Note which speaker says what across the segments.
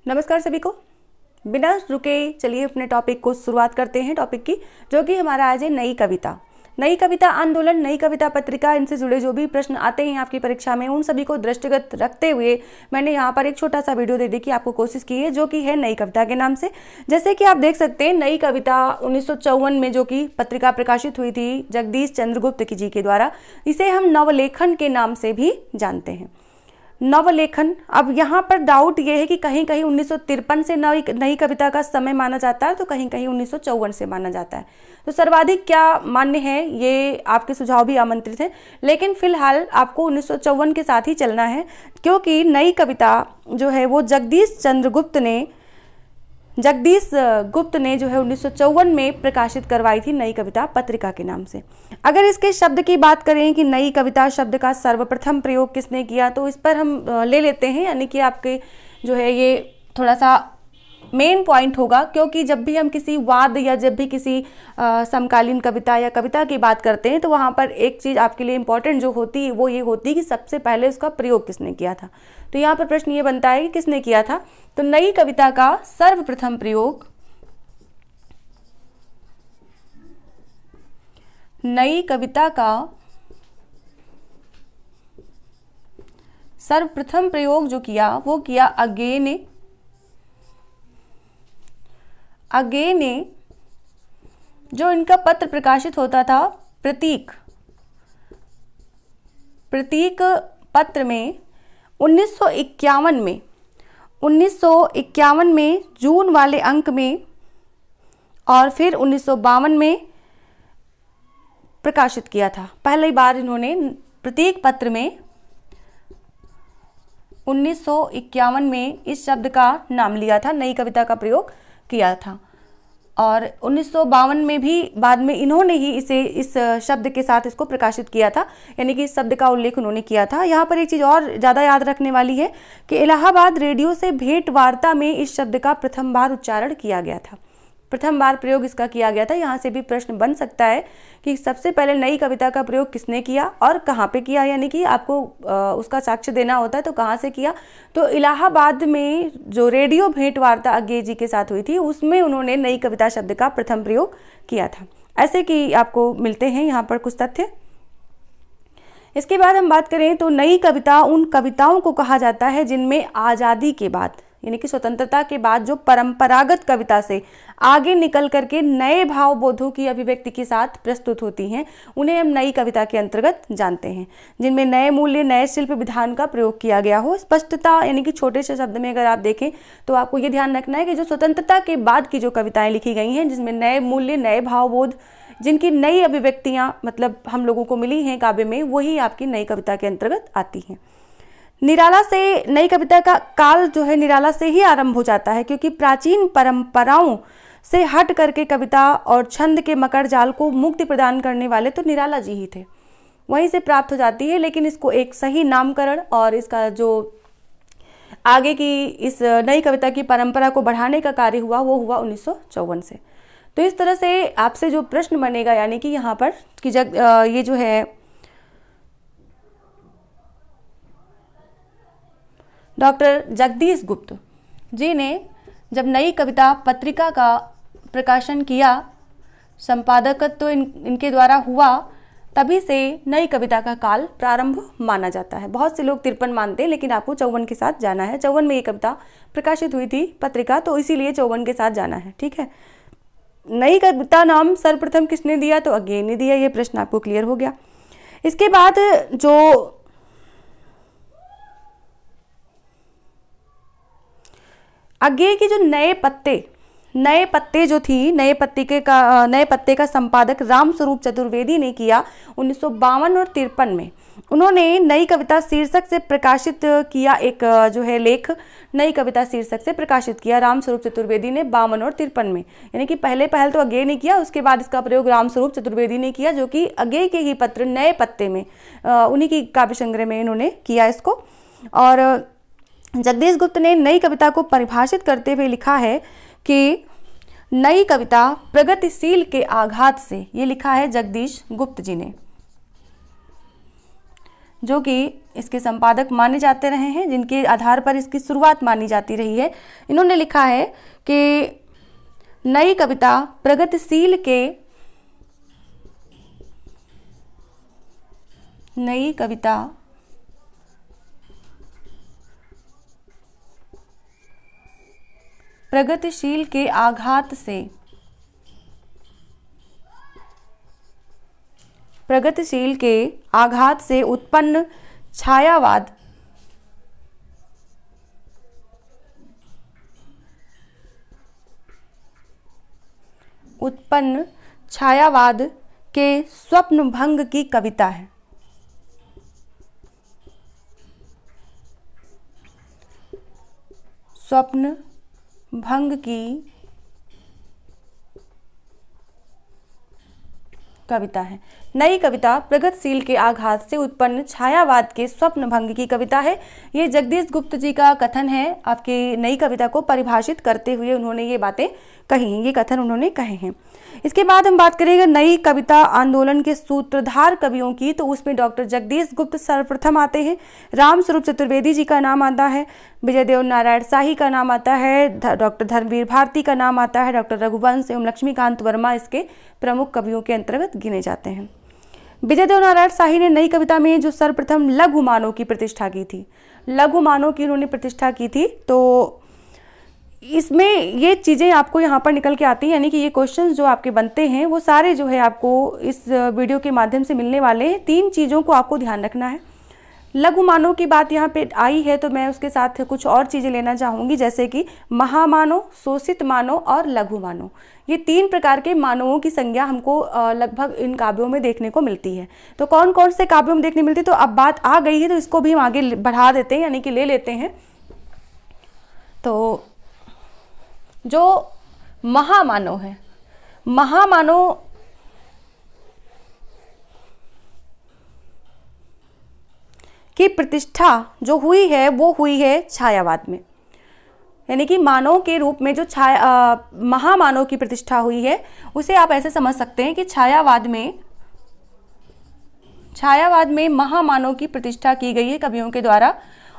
Speaker 1: नमस्कार सभी को। बिना रुके चलिए अपने टॉपिक को शुरुआत करते हैं। टॉपिक की जो कि हमारा आज है नई कविता। नई कविता आंदोलन, नई कविता पत्रिका, इनसे जुड़े जो भी प्रश्न आते हैं आपकी परीक्षा में, उन सभी को दृष्टिगत रखते हुए मैंने यहाँ पर एक छोटा सा वीडियो देने की आपको कोशिश की है, जो कि है नई कविता के नाम से। जैसे कि आप देख सकते हैं, नई कविता 1954 में जो कि पत्रिका प्रकाशित हुई थी जगदीश चंद्र गुप्त जी के द्वारा। इसे हम नवलेखन के नाम से भी जानते हैं। नवलेखन। अब यहाँ पर डाउट ये है कि कहीं कहीं 1953 से नई कविता का समय माना जाता है, तो कहीं कहीं 1954 से माना जाता है। तो सर्वाधिक क्या मान्य है, ये आपके सुझाव भी आमंत्रित हैं, लेकिन फिलहाल आपको 1954 के साथ ही चलना है, क्योंकि नई कविता जो है वो जगदीश गुप्त ने जो है 1954 में प्रकाशित करवाई थी नई कविता पत्रिका के नाम से। अगर इसके शब्द की बात करें कि नई कविता शब्द का सर्वप्रथम प्रयोग किसने किया, तो इस पर हम ले लेते हैं, यानी कि आपके जो है ये थोड़ा सा मेन पॉइंट होगा, क्योंकि जब भी हम किसी वाद या जब भी किसी समकालीन कविता या कविता की बात करते हैं, तो वहाँ पर एक चीज़ आपके लिए इम्पोर्टेंट जो होती है वो ये होती है कि सबसे पहले उसका प्रयोग किसने किया था। तो यहाँ पर प्रश्न ये बनता है कि किसने किया था। तो नई कविता का सर्वप्रथम प्रयोग जो किया वो किया अगे ने। जो इनका पत्र प्रकाशित होता था प्रतीक पत्र में 1951 में जून वाले अंक में, और फिर 1952 में प्रकाशित किया था। पहली बार इन्होंने प्रतीक पत्र में 1951 में इस शब्द का नाम लिया था, नई कविता का प्रयोग किया था। और 1952 में भी बाद में इन्होंने ही इस शब्द के साथ इसको प्रकाशित किया था, यानी कि इस शब्द का उल्लेख उन्होंने किया था। यहाँ पर एक चीज़ और ज़्यादा याद रखने वाली है कि इलाहाबाद रेडियो से भेंट वार्ता में इस शब्द का प्रथम बार उच्चारण किया गया था, प्रथम बार प्रयोग इसका किया गया था। यहाँ से भी प्रश्न बन सकता है कि सबसे पहले नई कविता का प्रयोग किसने किया और कहाँ पे किया, यानी कि आपको उसका साक्ष्य देना होता है, तो कहाँ से किया। तो इलाहाबाद में जो रेडियो भेंट वार्ता अज्ञे जी के साथ हुई थी, उसमें उन्होंने नई कविता शब्द का प्रथम प्रयोग किया था। ऐसे कि आपको मिलते हैं यहाँ पर कुछ तथ्य। इसके बाद हम बात करें तो नई कविता उन कविताओं को कहा जाता है जिनमें आज़ादी के बाद, यानी कि स्वतंत्रता के बाद जो परंपरागत कविता से आगे निकल करके नए भावबोधों की अभिव्यक्ति के साथ प्रस्तुत होती हैं, उन्हें हम नई कविता के अंतर्गत जानते हैं। जिनमें नए मूल्य, नए शिल्प विधान का प्रयोग किया गया हो। स्पष्टता, यानी कि छोटे से शब्द में अगर आप देखें तो आपको ये ध्यान रखना है कि जो स्वतंत्रता के बाद की जो कविताएं लिखी गई हैं, जिसमें नए मूल्य, नए भावबोध, जिनकी नई अभिव्यक्तियाँ मतलब हम लोगों को मिली हैं काव्य में, वही आपकी नई कविता के अंतर्गत आती हैं। निराला से नई कविता का काल जो है निराला से ही आरंभ हो जाता है, क्योंकि प्राचीन परंपराओं से हट करके कविता और छंद के मकर जाल को मुक्ति प्रदान करने वाले तो निराला जी ही थे, वहीं से प्राप्त हो जाती है। लेकिन इसको एक सही नामकरण और इसका जो आगे की इस नई कविता की परंपरा को बढ़ाने का कार्य हुआ, वो हुआ 1954 से। तो इस तरह से आपसे जो प्रश्न बनेगा, यानी कि यहाँ पर कि ये जो है डॉक्टर जगदीश गुप्त जी ने जब नई कविता पत्रिका का प्रकाशन किया, संपादकत्व तो इनके द्वारा हुआ, तभी से नई कविता का काल प्रारंभ माना जाता है। बहुत से लोग 53 मानते हैं, लेकिन आपको 54 के साथ जाना है। 54 में ये कविता प्रकाशित हुई थी पत्रिका, तो इसीलिए 54 के साथ जाना है, ठीक है। नई कविता नाम सर्वप्रथम किसने दिया, तो अज्ञे ने दिया। ये प्रश्न आपको क्लियर हो गया। इसके बाद जो अज्ञे की जो नए पत्ते जो थी, नए पत्ते का संपादक रामस्वरूप चतुर्वेदी ने किया 1952 और 53 में। उन्होंने नई कविता शीर्षक से प्रकाशित किया एक जो है लेख, नई कविता शीर्षक से प्रकाशित किया रामस्वरूप चतुर्वेदी ने 52 और 53 में। यानी कि पहले तो अज्ञे ने किया, उसके बाद इसका प्रयोग रामस्वरूप चतुर्वेदी ने किया, जो कि अज्ञे के ही पत्र नए पत्ते में, उन्हीं की काव्य संग्रह में इन्होंने किया इसको। और जगदीश गुप्त ने नई कविता को परिभाषित करते हुए लिखा है कि नई कविता प्रगतिशील के आघात से, ये लिखा है जगदीश गुप्त जी ने। जो कि इसके संपादक माने जाते रहे हैं, जिनके आधार पर इसकी शुरुआत मानी जाती रही है। इन्होंने लिखा है कि नई कविता प्रगतिशील के आघात से उत्पन्न छायावाद के स्वप्न भंग की कविता है। स्वप्न भंग की कविता है। नई कविता प्रगतिशील के आघात से उत्पन्न छायावाद के स्वप्न भंग की कविता है। ये जगदीश गुप्त जी का कथन है। आपकी नई कविता को परिभाषित करते हुए उन्होंने ये बातें कही हैं, ये कथन उन्होंने कहे हैं। इसके बाद हम बात करेंगे नई कविता आंदोलन के सूत्रधार कवियों की, तो उसमें डॉक्टर जगदीश गुप्त सर्वप्रथम आते हैं, राम स्वरूप चतुर्वेदी जी का नाम आता है, विजय देव नारायण शाही का नाम आता है, डॉक्टर धर्मवीर भारती का नाम आता है, डॉक्टर रघुवंश एवं लक्ष्मीकांत वर्मा इसके प्रमुख कवियों के अंतर्गत गिने जाते हैं। विजय देव नारायण शाही ने नई कविता में जो सर्वप्रथम लघु मानव की प्रतिष्ठा की थी, लघु मानव की उन्होंने प्रतिष्ठा की थी, तो इसमें ये चीज़ें आपको यहाँ पर निकल के आती हैं, यानी कि ये क्वेश्चंस जो आपके बनते हैं वो सारे जो है आपको इस वीडियो के माध्यम से मिलने वाले हैं। 3 चीज़ों को आपको ध्यान रखना है। लघु मानव की बात यहाँ पे आई है तो मैं उसके साथ कुछ और चीज़ें लेना चाहूँगी, जैसे कि महामानव, शोषित मानव और लघु मानव। ये 3 प्रकार के मानवों की संज्ञा हमको लगभग इन काव्यों में देखने को मिलती है। तो कौन कौन से काव्यों में देखने मिलती है, तो अब बात आ गई है तो इसको भी हम आगे बढ़ा देते हैं, यानी कि ले लेते हैं। तो जो महामानव है, महामानव की प्रतिष्ठा जो हुई है वो हुई है छायावाद में, यानी कि मानव के रूप में जो महामानव की प्रतिष्ठा हुई है उसे आप ऐसे समझ सकते हैं कि छायावाद में महामानव की प्रतिष्ठा की गई है कवियों के द्वारा।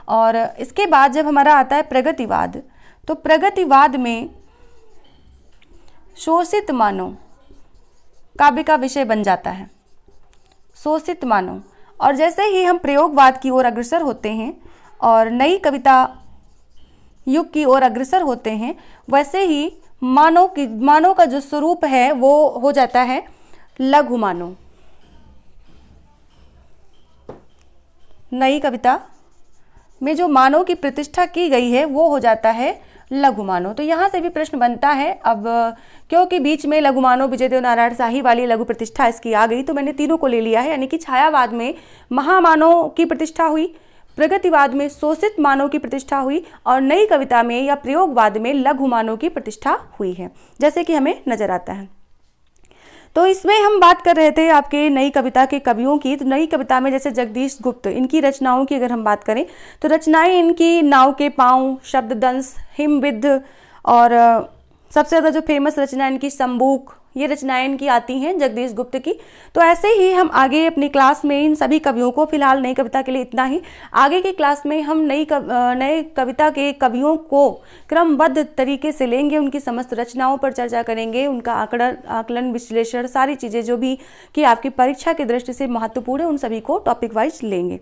Speaker 1: और इसके बाद जब हमारा आता है प्रगतिवाद, तो प्रगतिवाद में शोषित मानव काव्य का विषय बन जाता है, शोषित मानव। और जैसे ही हम प्रयोगवाद की ओर अग्रसर होते हैं और नई कविता युग की ओर अग्रसर होते हैं, वैसे ही मानव का जो स्वरूप है वो हो जाता है लघु मानव। नई कविता में जो मानव की प्रतिष्ठा की गई है वो हो जाता है लघु मानव। तो यहाँ से भी प्रश्न बनता है, अब क्योंकि बीच में लघु मानव विजय देव नारायण शाही वाली लघु प्रतिष्ठा इसकी आ गई, तो मैंने तीनों को ले लिया है, यानी कि छायावाद में महामानव की प्रतिष्ठा हुई, प्रगतिवाद में शोषित मानव की प्रतिष्ठा हुई और नई कविता में या प्रयोगवाद में लघु मानव की प्रतिष्ठा हुई है, जैसे कि हमें नजर आता है। तो इसमें हम बात कर रहे थे आपके नई कविता के कवियों की। तो नई कविता में जैसे जगदीश गुप्त, इनकी रचनाओं की अगर हम बात करें तो रचनाएं इनकी नाव के पाँव, शब्ददंश, हिमविद्ध और सबसे ज़्यादा जो फेमस रचना इनकी संबूक, ये रचनाएं इनकी आती हैं जगदीश गुप्त की। तो ऐसे ही हम आगे अपनी क्लास में इन सभी कवियों को, फिलहाल नई कविता के लिए इतना ही, आगे की क्लास में हम नई कविता के कवियों को क्रमबद्ध तरीके से लेंगे, उनकी समस्त रचनाओं पर चर्चा करेंगे, उनका आकलन विश्लेषण, सारी चीज़ें जो भी कि आपकी परीक्षा की दृष्टि से महत्वपूर्ण है उन सभी को टॉपिक वाइज लेंगे।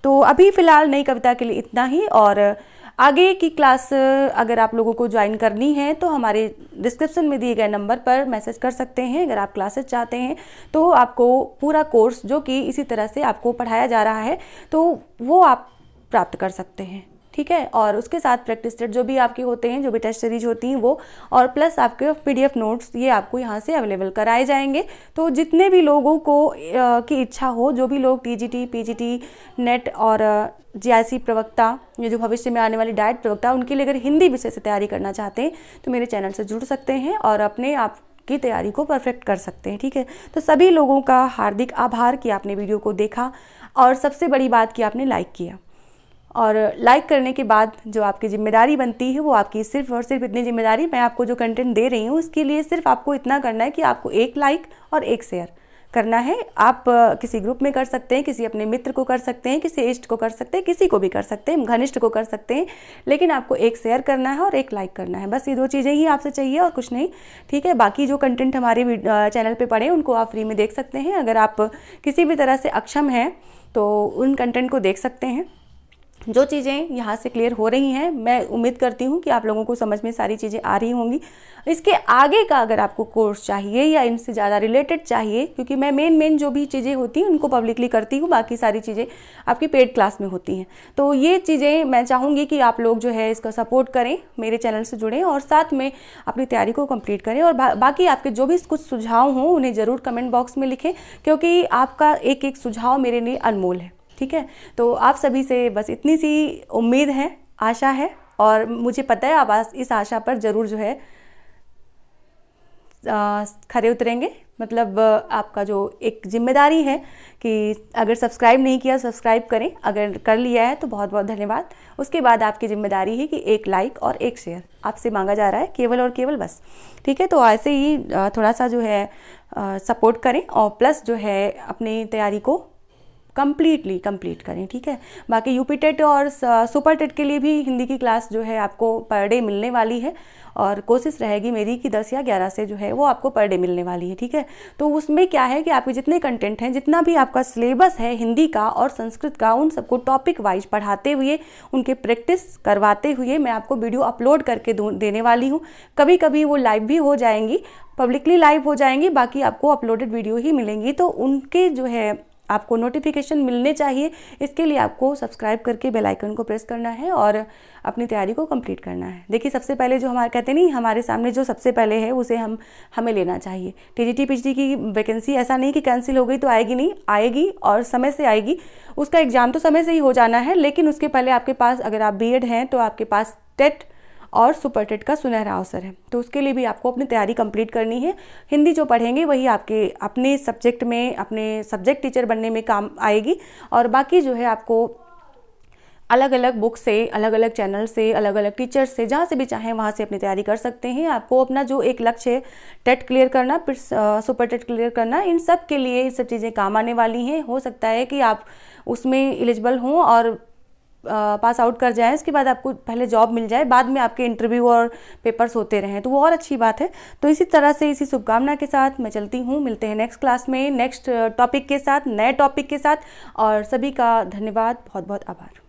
Speaker 1: तो अभी फिलहाल नई कविता के लिए इतना ही, और आगे की क्लास अगर आप लोगों को ज्वाइन करनी है तो हमारे डिस्क्रिप्शन में दिए गए नंबर पर मैसेज कर सकते हैं। अगर आप क्लासेस चाहते हैं तो आपको पूरा कोर्स जो कि इसी तरह से आपको पढ़ाया जा रहा है तो वो आप प्राप्त कर सकते हैं, ठीक है। और उसके साथ प्रैक्टिस सेट जो भी आपके होते हैं, जो भी टेस्ट सीरीज होती हैं वो, और प्लस आपके PDF नोट्स, ये आपको यहाँ से अवेलेबल कराए जाएंगे। तो जितने भी लोगों को की इच्छा हो, जो भी लोग TGT, PGT, नेट और GIC प्रवक्ता, ये जो भविष्य में आने वाली डाइट प्रवक्ता, उनके लिए अगर हिंदी विषय से तैयारी करना चाहते हैं तो मेरे चैनल से जुड़ सकते हैं और अपने आप की तैयारी को परफेक्ट कर सकते हैं, ठीक है। तो सभी लोगों का हार्दिक आभार कि आपने वीडियो को देखा, और सबसे बड़ी बात कि आपने लाइक किया। और लाइक करने के बाद जो आपकी जिम्मेदारी बनती है वो आपकी सिर्फ और सिर्फ इतनी जिम्मेदारी, मैं आपको जो कंटेंट दे रही हूँ उसके लिए सिर्फ आपको इतना करना है कि आपको 1 लाइक और 1 शेयर करना है। आप किसी ग्रुप में कर सकते हैं, किसी अपने मित्र को कर सकते हैं, किसी इष्ट को कर सकते हैं, किसी को भी कर सकते हैं, घनिष्ठ को कर सकते हैं, लेकिन आपको एक शेयर करना है और एक लाइक करना है। बस ये 2 चीज़ें ही आपसे चाहिए और कुछ नहीं, ठीक है। बाकी जो कंटेंट हमारे चैनल पे पड़े उनको आप फ्री में देख सकते हैं। अगर आप किसी भी तरह से अक्षम हैं तो उन कंटेंट को देख सकते हैं। जो चीज़ें यहाँ से क्लियर हो रही हैं, मैं उम्मीद करती हूँ कि आप लोगों को समझ में सारी चीज़ें आ रही होंगी। इसके आगे का अगर आपको कोर्स चाहिए या इनसे ज़्यादा रिलेटेड चाहिए, क्योंकि मैं मेन जो भी चीज़ें होती हैं उनको पब्लिकली करती हूँ, बाकी सारी चीज़ें आपकी पेड क्लास में होती हैं। तो ये चीज़ें मैं चाहूँगी कि आप लोग जो है इसका सपोर्ट करें, मेरे चैनल से जुड़ें और साथ में अपनी तैयारी को कंप्लीट करें। और बाकी आपके जो भी कुछ सुझाव हों उन्हें ज़रूर कमेंट बॉक्स में लिखें, क्योंकि आपका एक एक सुझाव मेरे लिए अनमोल है, ठीक है। तो आप सभी से बस इतनी सी उम्मीद है, आशा है, और मुझे पता है आप इस आशा पर ज़रूर जो है खरे उतरेंगे। मतलब आपका जो एक जिम्मेदारी है कि अगर सब्सक्राइब नहीं किया सब्सक्राइब करें, अगर कर लिया है तो बहुत बहुत धन्यवाद। उसके बाद आपकी जिम्मेदारी है कि एक लाइक और एक शेयर आपसे मांगा जा रहा है, केवल और केवल, बस, ठीक है। तो ऐसे ही थोड़ा सा जो है सपोर्ट करें और प्लस जो है अपनी तैयारी को कंप्लीट करें, ठीक है। बाकी यूपी टेट और सुपर टेट के लिए भी हिंदी की क्लास जो है आपको पर डे मिलने वाली है, और कोशिश रहेगी मेरी कि 10 या 11 से जो है वो आपको पर डे मिलने वाली है, ठीक है। तो उसमें क्या है कि आपके जितने कंटेंट हैं, जितना भी आपका सिलेबस है हिंदी का और संस्कृत का, उन सबको टॉपिक वाइज पढ़ाते हुए, उनके प्रैक्टिस करवाते हुए मैं आपको वीडियो अपलोड करके देने वाली हूँ। कभी कभी वो लाइव भी हो जाएंगी, पब्लिकली लाइव हो जाएंगी, बाकी आपको अपलोडेड वीडियो ही मिलेंगी। तो उनके जो है आपको नोटिफिकेशन मिलने चाहिए, इसके लिए आपको सब्सक्राइब करके बेल आइकन को प्रेस करना है और अपनी तैयारी को कंप्लीट करना है। देखिए, सबसे पहले जो हमारे कहते नहीं, हमारे सामने जो सबसे पहले है उसे हमें लेना चाहिए। टीजीटी पीजीटी की वैकेंसी ऐसा नहीं कि कैंसिल हो गई तो आएगी नहीं, आएगी और समय से आएगी। उसका एग्ज़ाम तो समय से ही हो जाना है, लेकिन उसके पहले आपके पास, अगर आप बीएड हैं तो आपके पास टेट और सुपर टेट का सुनहरा अवसर है। तो उसके लिए भी आपको अपनी तैयारी कंप्लीट करनी है। हिंदी जो पढ़ेंगे वही आपके अपने सब्जेक्ट में, अपने सब्जेक्ट टीचर बनने में काम आएगी, और बाकी जो है आपको अलग अलग बुक से, अलग अलग चैनल से, अलग अलग टीचर से, जहाँ से भी चाहें वहाँ से अपनी तैयारी कर सकते हैं। आपको अपना जो एक लक्ष्य है, टेट क्लियर करना, फिर सुपर टेट क्लियर करना, इन सब के लिए ये सब चीज़ें काम आने वाली हैं। हो सकता है कि आप उसमें एलिजिबल हों और पास आउट कर जाएं, इसके बाद आपको पहले जॉब मिल जाए, बाद में आपके इंटरव्यू और पेपर्स होते रहें, तो वो और अच्छी बात है। तो इसी तरह से, इसी शुभकामना के साथ मैं चलती हूँ। मिलते हैं नेक्स्ट क्लास में, नेक्स्ट टॉपिक के साथ, नए टॉपिक के साथ, और सभी का धन्यवाद, बहुत बहुत आभार।